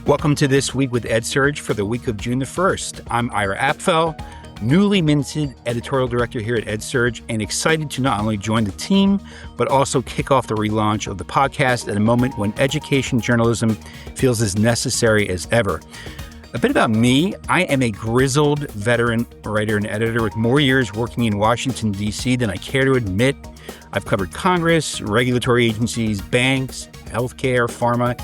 Welcome to This Week with EdSurge for the week of June the 1st. I'm Ira Apfel, newly minted editorial director here at EdSurge, and excited to not only join the team, but also kick off the relaunch of the podcast at a moment when education journalism feels as necessary as ever. A bit about me, I am a grizzled veteran writer and editor with more years working in Washington, D.C. than I care to admit. I've covered Congress, regulatory agencies, banks, healthcare, pharma,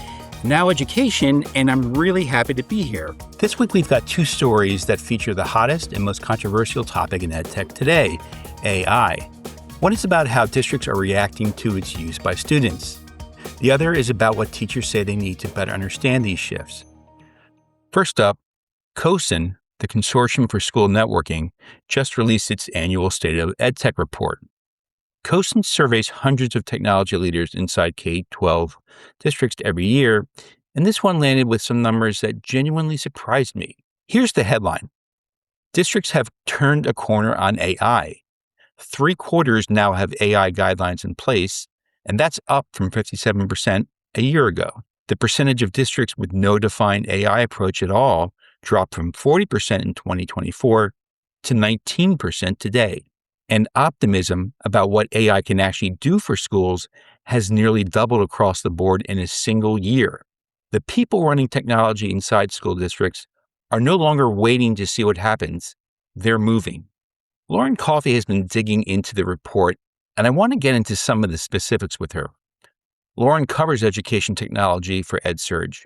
now education, and I'm really happy to be here. This week, we've got two stories that feature the hottest and most controversial topic in edtech today, AI. One is about how districts are reacting to its use by students. The other is about what teachers say they need to better understand these shifts. First up, CoSN, the Consortium for School Networking, just released its annual State of EdTech report. CoSN surveys hundreds of technology leaders inside K-12 districts every year, and this one landed with some numbers that genuinely surprised me. Here's the headline. Districts have turned a corner on AI. 3/4 now have AI guidelines in place, and that's up from 57% a year ago. The percentage of districts with no defined AI approach at all dropped from 40% in 2024 to 19% today. And optimism about what AI can actually do for schools has nearly doubled across the board in a single year. The people running technology inside school districts are no longer waiting to see what happens. They're moving. Lauren Coffey has been digging into the report, and I want to get into some of the specifics with her. Lauren covers education technology for EdSurge,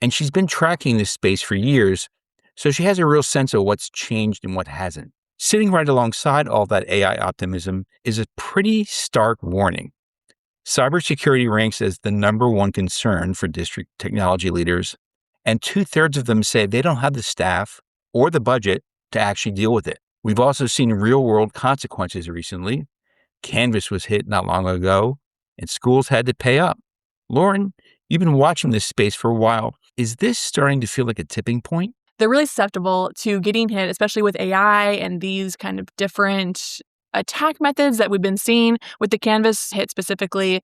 and she's been tracking this space for years, so she has a real sense of what's changed and what hasn't. Sitting right alongside all that AI optimism is a pretty stark warning. Cybersecurity ranks as the number one concern for district technology leaders, and 2/3 of them say they don't have the staff or the budget to actually deal with it. We've also seen real-world consequences recently. Canvas was hit not long ago, and schools had to pay up. Lauren, you've been watching this space for a while. Is this starting to feel like a tipping point? They're really susceptible to getting hit, especially with AI and these kind of different attack methods that we've been seeing. With the Canvas hit specifically,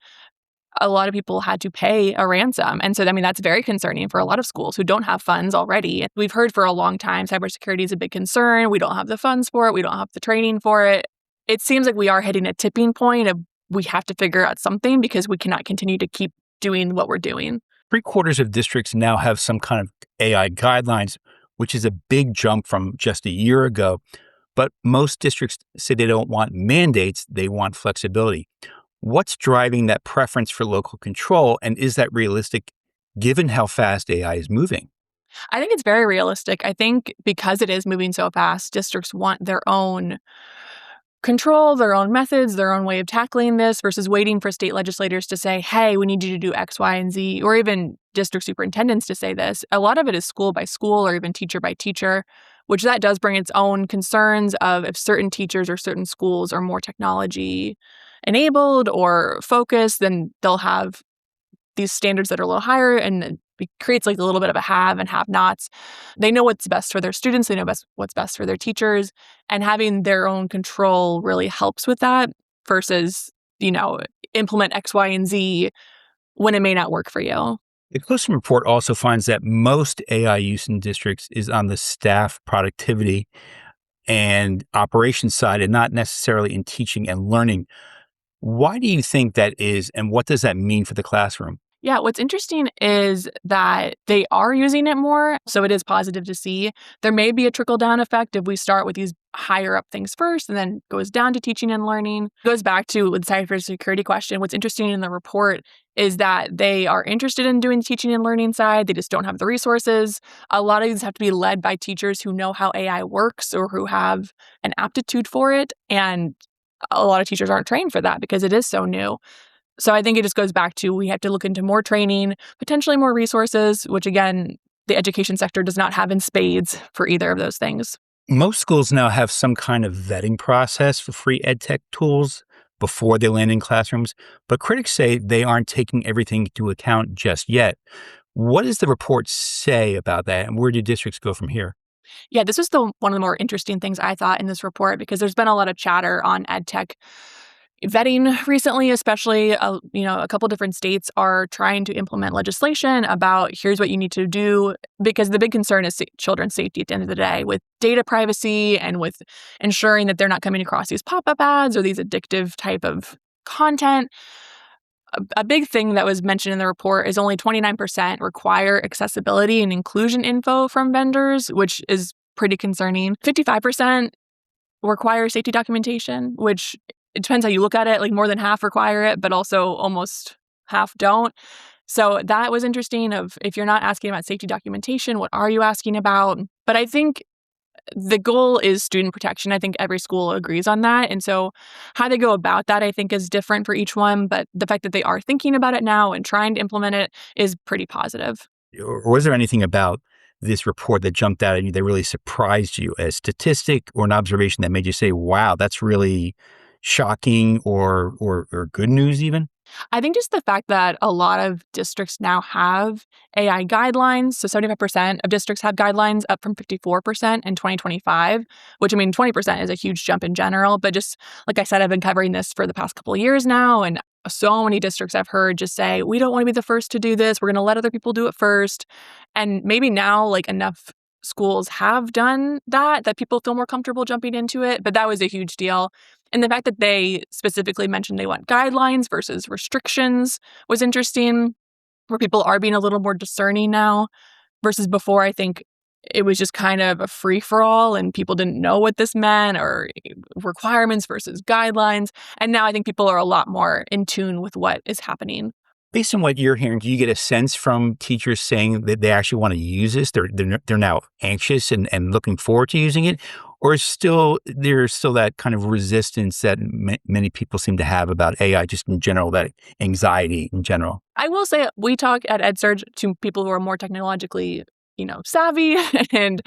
a lot of people had to pay a ransom. And so, that's very concerning for a lot of schools who don't have funds already. We've heard for a long time cybersecurity is a big concern. We don't have the funds for it. We don't have the training for it. It seems like we are hitting a tipping point of we have to figure out something because we cannot continue to keep doing what we're doing. 3/4 of districts now have some kind of AI guidelines, which is a big jump from just a year ago. But most districts say they don't want mandates, they want flexibility. What's driving that preference for local control, and is that realistic given how fast AI is moving? I think it's very realistic. I think because it is moving so fast, districts want their own control, their own methods, their own way of tackling this versus waiting for state legislators to say, hey, we need you to do X, Y, and Z, or even district superintendents to say this. A lot of it is school by school or even teacher by teacher, which that does bring its own concerns of if certain teachers or certain schools are more technology enabled or focused, then they'll have these standards that are a little higher, and it creates like a little bit of a have and have nots. They know what's best for their students. They know what's best for their teachers, and having their own control really helps with that versus, implement X, Y, and Z when it may not work for you. The CoSN report also finds that most AI use in districts is on the staff productivity and operations side and not necessarily in teaching and learning. Why do you think that is, and what does that mean for the classroom? Yeah, what's interesting is that they are using it more, so it is positive to see. There may be a trickle-down effect if we start with these higher-up things first and then goes down to teaching and learning. It goes back to the cybersecurity question. What's interesting in the report is that they are interested in doing the teaching and learning side. They just don't have the resources. A lot of these have to be led by teachers who know how AI works or who have an aptitude for it, and a lot of teachers aren't trained for that because it is so new. So I think it just goes back to we have to look into more training, potentially more resources, which again, the education sector does not have in spades for either of those things. Most schools now have some kind of vetting process for free edtech tools before they land in classrooms, but critics say they aren't taking everything into account just yet. What does the report say about that, and where do districts go from here? Yeah, this was one of the more interesting things I thought in this report because there's been a lot of chatter on edtech vetting recently, especially, a couple different states are trying to implement legislation about here's what you need to do, because the big concern is children's safety at the end of the day with data privacy and with ensuring that they're not coming across these pop-up ads or these addictive type of content. A big thing that was mentioned in the report is only 29% require accessibility and inclusion info from vendors, which is pretty concerning. 55% require safety documentation, which it depends how you look at it. Like more than half require it, but also almost half don't. So that was interesting of if you're not asking about safety documentation, what are you asking about? But I think the goal is student protection. I think every school agrees on that. And so how they go about that, I think, is different for each one. But the fact that they are thinking about it now and trying to implement it is pretty positive. Or was there anything about this report that jumped out at you that really surprised you, a statistic or an observation that made you say, wow, that's really shocking or good news even? I think just the fact that a lot of districts now have AI guidelines. So 75% of districts have guidelines, up from 54% in 2025, which 20% is a huge jump in general. But just like I said, I've been covering this for the past couple of years now. And so many districts I've heard just say, we don't want to be the first to do this. We're going to let other people do it first. And maybe now enough schools have done that people feel more comfortable jumping into it. But that was a huge deal. And the fact that they specifically mentioned they want guidelines versus restrictions was interesting, where people are being a little more discerning now versus before. I think it was just kind of a free-for-all and people didn't know what this meant, or requirements versus guidelines. And now I think people are a lot more in tune with what is happening. Based on what you're hearing, do you get a sense from teachers saying that they actually want to use this? They're now anxious and looking forward to using it? Or there's still that kind of resistance that many people seem to have about AI just in general, that anxiety in general? I will say we talk at EdSurge to people who are more technologically savvy and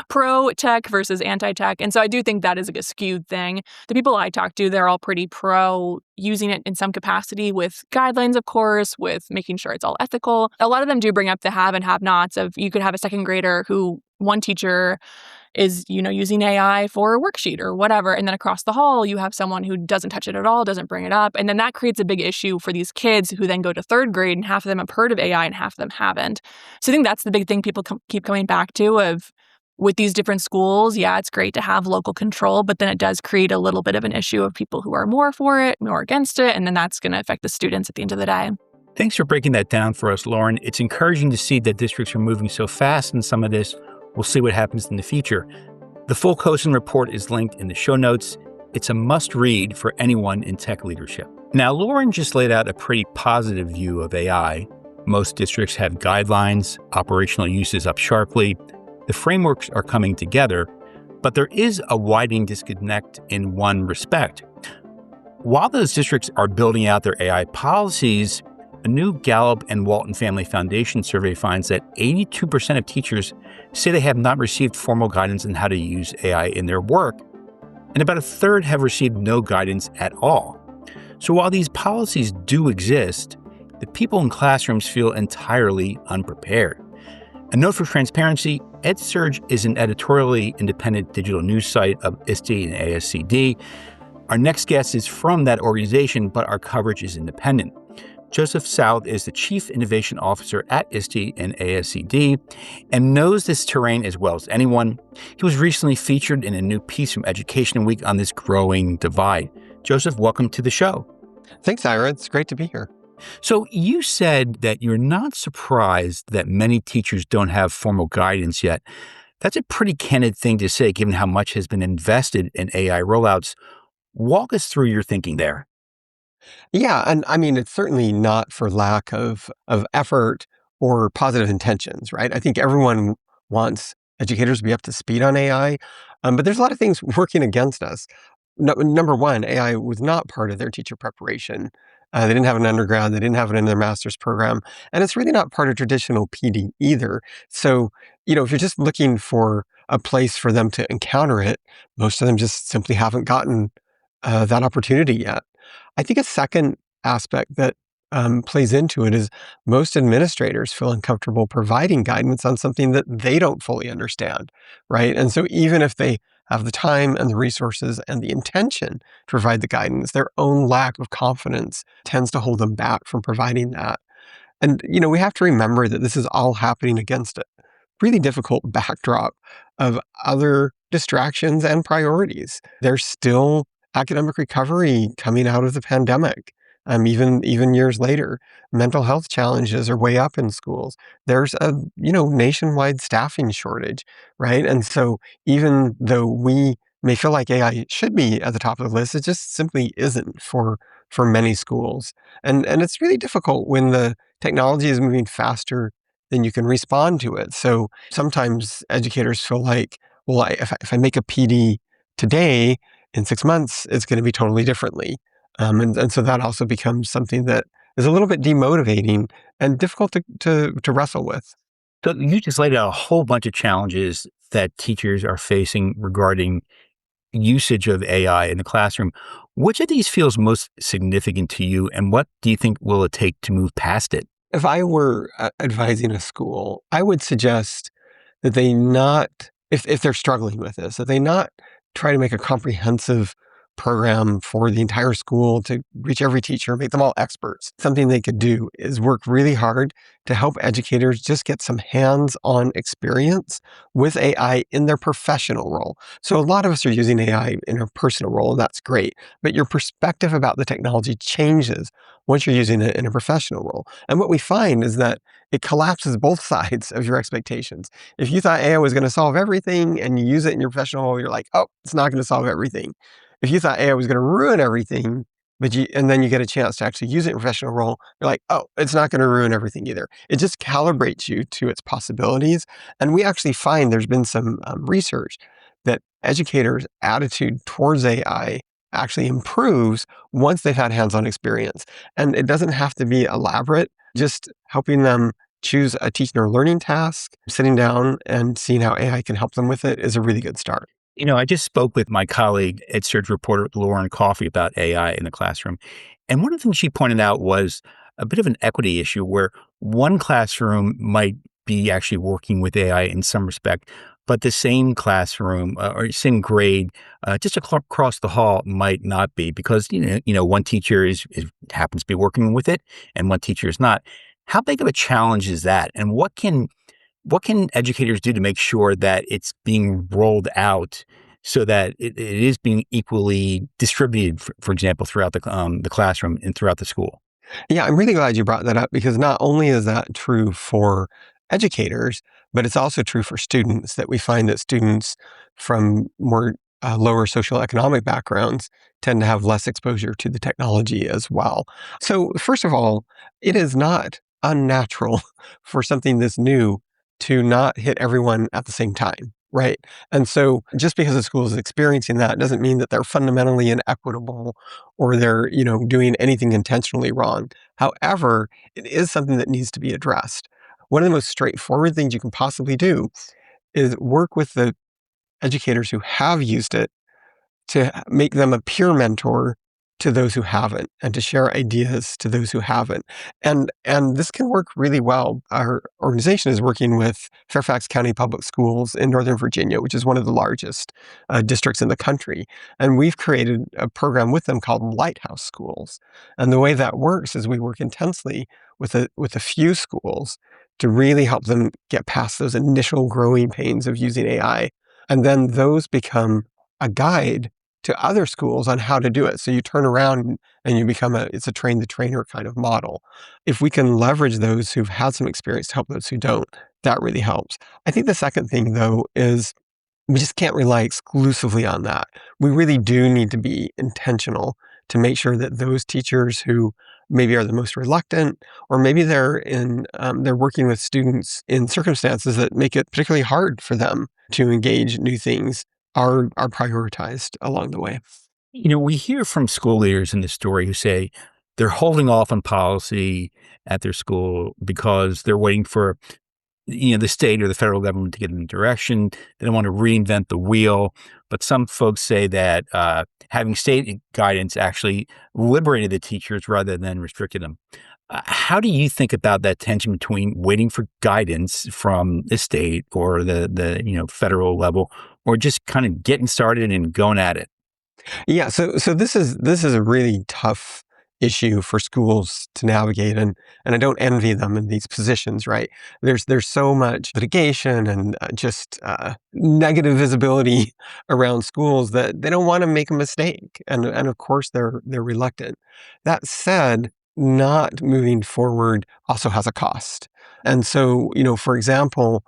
pro-tech versus anti-tech. And so I do think that is a skewed thing. The people I talk to, they're all pretty pro using it in some capacity with guidelines, of course, with making sure it's all ethical. A lot of them do bring up the have and have-nots of you could have a second grader who one teacher is, using AI for a worksheet or whatever. And then across the hall, you have someone who doesn't touch it at all, doesn't bring it up. And then that creates a big issue for these kids who then go to third grade and half of them have heard of AI and half of them haven't. So I think that's the big thing people keep coming back to of with these different schools. Yeah, it's great to have local control, but then it does create a little bit of an issue of people who are more for it, more against it. And then that's going to affect the students at the end of the day. Thanks for breaking that down for us, Lauren. It's encouraging to see that districts are moving so fast in some of this. We'll see what happens in the future. The full CoSN report is linked in the show notes. It's a must-read for anyone in tech leadership. Now, Lauren just laid out a pretty positive view of AI. Most districts have guidelines, operational use is up sharply. The frameworks are coming together, but there is a widening disconnect in one respect. While those districts are building out their AI policies, a new Gallup and Walton Family Foundation survey finds that 82% of teachers say they have not received formal guidance on how to use AI in their work, and about a third have received no guidance at all. So while these policies do exist, the people in classrooms feel entirely unprepared. A note for transparency, EdSurge is an editorially independent digital news site of ISTE and ASCD. Our next guest is from that organization, but our coverage is independent. Joseph South is the Chief Innovation Officer at ISTE and ASCD and knows this terrain as well as anyone. He was recently featured in a new piece from Education Week on this growing divide. Joseph, welcome to the show. Thanks, Ira. It's great to be here. So you said that you're not surprised that many teachers don't have formal guidance yet. That's a pretty candid thing to say, given how much has been invested in AI rollouts. Walk us through your thinking there. Yeah, and it's certainly not for lack of effort or positive intentions, right? I think everyone wants educators to be up to speed on AI, but there's a lot of things working against us. Number one, AI was not part of their teacher preparation. They didn't have an undergrad, they didn't have it in their master's program, and it's really not part of traditional PD either. So, if you're just looking for a place for them to encounter it, most of them just simply haven't gotten that opportunity yet. I think a second aspect that plays into it is most administrators feel uncomfortable providing guidance on something that they don't fully understand, right? And so even if they have the time and the resources and the intention to provide the guidance. Their own lack of confidence tends to hold them back from providing that. And, we have to remember that this is all happening against a really difficult backdrop of other distractions and priorities. There's still academic recovery coming out of the pandemic. Even years later, mental health challenges are way up in schools. There's a, nationwide staffing shortage, right? And so even though we may feel like AI should be at the top of the list, it just simply isn't for many schools. And it's really difficult when the technology is moving faster than you can respond to it. So sometimes educators feel like, well, if I make a PD today, in 6 months, it's going to be totally differently. And so that also becomes something that is a little bit demotivating and difficult to wrestle with. So you just laid out a whole bunch of challenges that teachers are facing regarding usage of AI in the classroom. Which of these feels most significant to you, and what do you think will it take to move past it? If I were advising a school, I would suggest that they not, if they're struggling with this, that they not try to make a comprehensive program for the entire school to reach every teacher, make them all experts. Something they could do is work really hard to help educators just get some hands-on experience with AI in their professional role. So a lot of us are using AI in our personal role, and that's great. But your perspective about the technology changes once you're using it in a professional role. And what we find is that it collapses both sides of your expectations. If you thought AI was going to solve everything and you use it in your professional role, you're like, oh, it's not going to solve everything. If you thought AI was going to ruin everything, and then you get a chance to actually use it in a professional role, you're like, oh, it's not going to ruin everything either. It just calibrates you to its possibilities. And we actually find there's been some research that educators' attitude towards AI actually improves once they've had hands-on experience. And it doesn't have to be elaborate, just helping them choose a teaching or learning task, sitting down and seeing how AI can help them with it is a really good start. I just spoke with my colleague, EdSurge reporter Lauren Coffey, about AI in the classroom. And one of the things she pointed out was a bit of an equity issue where one classroom might be actually working with AI in some respect, but the same classroom or same grade, just across the hall might not be because, one teacher happens to be working with it and one teacher is not. How big of a challenge is that? And what can educators do to make sure that it's being rolled out so that it is being equally distributed, for example, throughout the classroom and throughout the school? Yeah, I'm really glad you brought that up because not only is that true for educators, but it's also true for students, that we find that students from more lower socioeconomic backgrounds tend to have less exposure to the technology as well. So first of all, it is not unnatural for something this new to not hit everyone at the same time, right? And so just because a school is experiencing that doesn't mean that they're fundamentally inequitable or they're, doing anything intentionally wrong. However, it is something that needs to be addressed. One of the most straightforward things you can possibly do is work with the educators who have used it to make them a peer mentor to those who haven't and to share ideas to those who haven't. And this can work really well. Our organization is working with Fairfax County Public Schools in Northern Virginia, which is one of the largest districts in the country. And we've created a program with them called Lighthouse Schools. And the way that works is we work intensely with a few schools to really help them get past those initial growing pains of using AI. And then those become a guide to other schools on how to do it. So you turn around and you become it's a train the trainer kind of model. If we can leverage those who've had some experience to help those who don't, that really helps. I think the second thing though is we just can't rely exclusively on that. We really do need to be intentional to make sure that those teachers who maybe are the most reluctant, or maybe they're working with students in circumstances that make it particularly hard for them to engage new things, are prioritized along the way. We hear from school leaders in this story who say they're holding off on policy at their school because they're waiting for the state or the federal government to get in the direction. They don't want to reinvent the wheel. But some folks say that having state guidance actually liberated the teachers rather than restricted them. How do you think about that tension between waiting for guidance from the state or the federal level or just kind of getting started and going at it? Yeah, so this is a really tough issue for schools to navigate, and I don't envy them in these positions, right? There's so much litigation and just negative visibility around schools that they don't want to make a mistake, and of course they're reluctant. That said, not moving forward also has a cost, and so for example,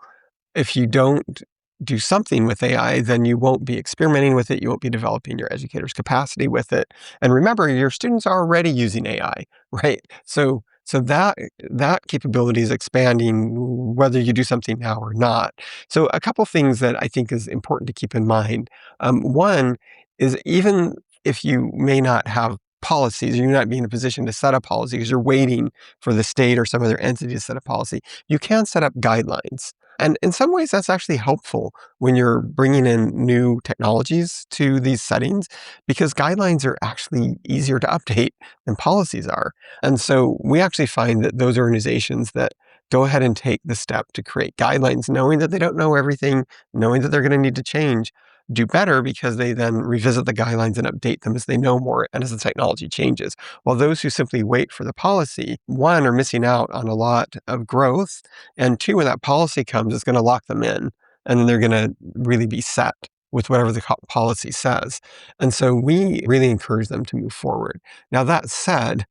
if you don't do something with AI, then you won't be experimenting with it. You won't be developing your educator's capacity with it. And remember, your students are already using AI, right? So that capability is expanding whether you do something now or not. So a couple things that I think is important to keep in mind. One is even if you may not have policies, you're not being in a position to set up policy because you're waiting for the state or some other entity to set a policy, you can set up guidelines. And in some ways, that's actually helpful when you're bringing in new technologies to these settings because guidelines are actually easier to update than policies are. And so we actually find that those organizations that go ahead and take the step to create guidelines, knowing that they don't know everything, knowing that they're going to need to change, do better because they then revisit the guidelines and update them as they know more and as the technology changes. While those who simply wait for the policy, one, are missing out on a lot of growth, and two, when that policy comes, it's going to lock them in, and then they're going to really be set with whatever the policy says. And so we really encourage them to move forward. Now, that said,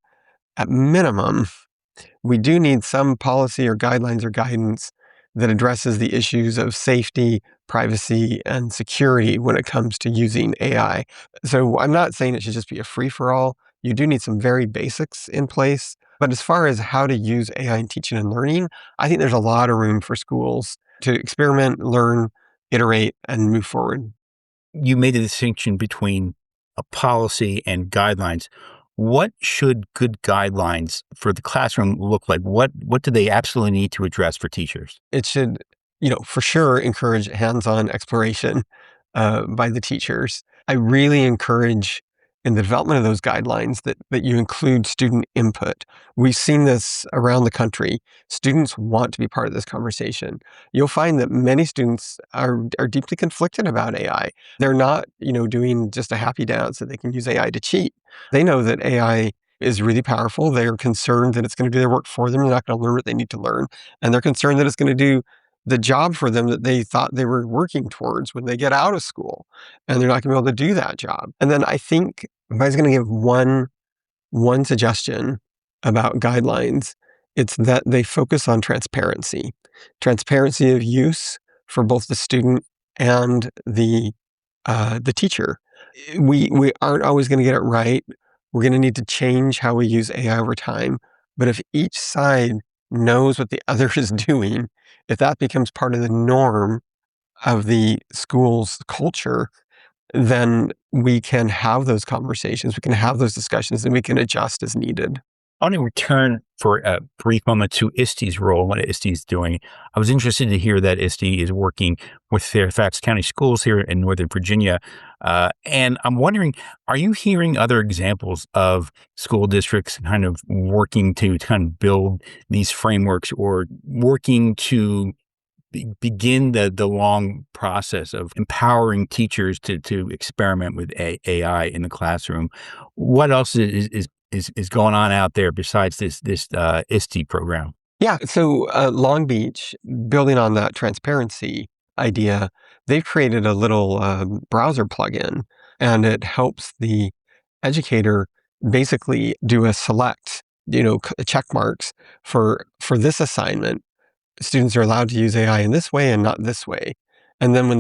at minimum, we do need some policy or guidelines or guidance that addresses the issues of safety, privacy, and security when it comes to using AI. So I'm not saying it should just be a free-for-all. You do need some very basics in place. But as far as how to use AI in teaching and learning, I think there's a lot of room for schools to experiment, learn, iterate, and move forward. You made a distinction between a policy and guidelines. What should good guidelines for the classroom look like? What do they absolutely need to address for teachers? It should, for sure encourage hands-on exploration by the teachers. I really encourage in the development of those guidelines that you include student input. We've seen this around the country. Students want to be part of this conversation. You'll find that many students are deeply conflicted about AI. They're not, doing just a happy dance that they can use AI to cheat. They know that AI is really powerful. They're concerned that it's going to do their work for them. They're not going to learn what they need to learn. And they're concerned that it's going to do the job for them that they thought they were working towards when they get out of school. And they're not going to be able to do that job. And then I think if I was going to give one suggestion about guidelines, it's that they focus on transparency of use for both the student and the teacher. We aren't always going to get it right. We're going to need to change how we use AI over time. But if each side knows what the other is doing, if that becomes part of the norm of the school's culture, then we can have those conversations, we can have those discussions, and we can adjust as needed. I want to return for a brief moment to ISTE's role, what ISTE is doing. I was interested to hear that ISTE is working with Fairfax County Schools here in Northern Virginia. And I'm wondering, are you hearing other examples of school districts kind of working to kind of build these frameworks or working to begin the long process of empowering teachers to experiment with AI in the classroom? What else is going on out there besides this ISTE program? Yeah, so Long Beach, building on that transparency idea, they've created a little browser plugin, and it helps the educator basically do a select, check marks for this assignment. Students are allowed to use AI in this way and not this way. And then when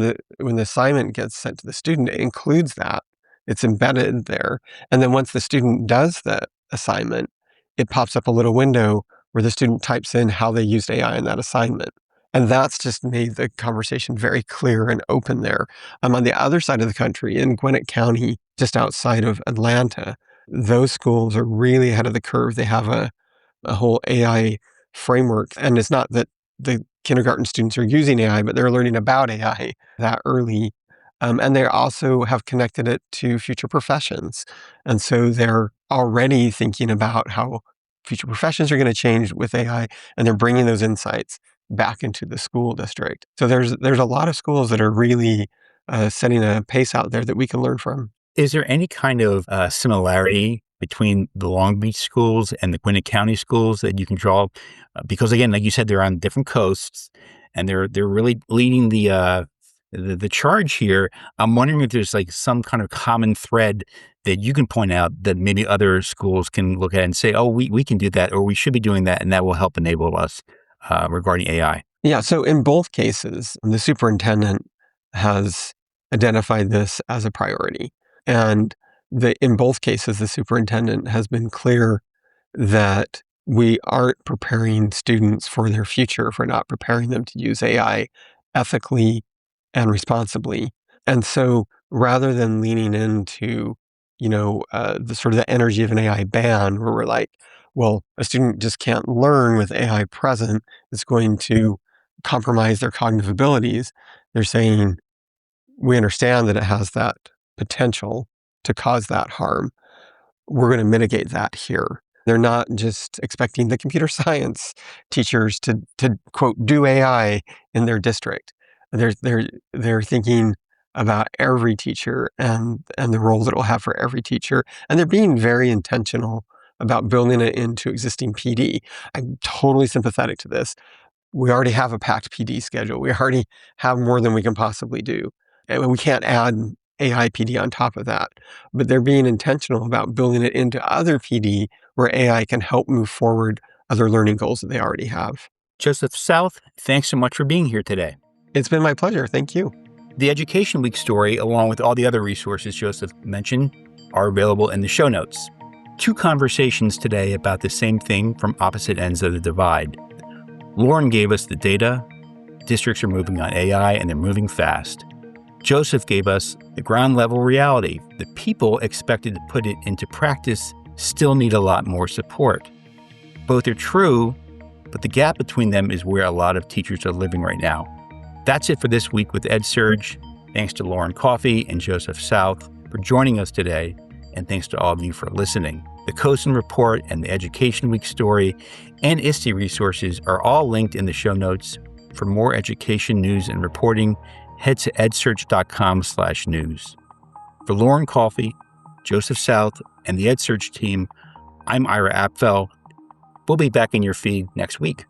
the assignment gets sent to the student, it includes that. It's embedded there. And then once the student does the assignment, it pops up a little window where the student types in how they used AI in that assignment. And that's just made the conversation very clear and open there. On the other side of the country, in Gwinnett County, just outside of Atlanta, those schools are really ahead of the curve. They have a whole AI framework. And it's not that the kindergarten students are using AI, but they're learning about AI that early. And they also have connected it to future professions. And so they're already thinking about how future professions are going to change with AI, and they're bringing those insights back into the school district. So there's a lot of schools that are really setting a pace out there that we can learn from. Is there any kind of similarity between the Long Beach schools and the Gwinnett County schools that you can draw? Because again, like you said, they're on different coasts, and they're really leading the charge here. I'm wondering if there's like some kind of common thread that you can point out that maybe other schools can look at and say, oh, we can do that, or we should be doing that, and that will help enable us regarding AI. Yeah, so in both cases, the superintendent has identified this as a priority. And in both cases, the superintendent has been clear that we aren't preparing students for their future if we're not preparing them to use AI ethically and responsibly. And so rather than leaning into, the sort of the energy of an AI ban where we're like, well, a student just can't learn with AI present, it's going to compromise their cognitive abilities. They're saying, we understand that it has that potential to cause that harm. We're going to mitigate that here. They're not just expecting the computer science teachers to quote, do AI in their district. They're thinking about every teacher and the role that it will have for every teacher. And they're being very intentional about building it into existing PD. I'm totally sympathetic to this. We already have a packed PD schedule. We already have more than we can possibly do. And we can't add AI PD on top of that. But they're being intentional about building it into other PD where AI can help move forward other learning goals that they already have. Joseph South, thanks so much for being here today. It's been my pleasure. Thank you. The Education Week story, along with all the other resources Joseph mentioned, are available in the show notes. 2 conversations today about the same thing from opposite ends of the divide. Lauren gave us the data. Districts are moving on AI, and they're moving fast. Joseph gave us the ground level reality. The people expected to put it into practice still need a lot more support. Both are true, but the gap between them is where a lot of teachers are living right now. That's it for this week with EdSurge. Thanks to Lauren Coffey and Joseph South for joining us today, and thanks to all of you for listening. The CoSN report and the Education Week story and ISTE resources are all linked in the show notes. For more education news and reporting, head to edsurge.com/news. For Lauren Coffey, Joseph South, and the EdSurge team, I'm Ira Apfel. We'll be back in your feed next week.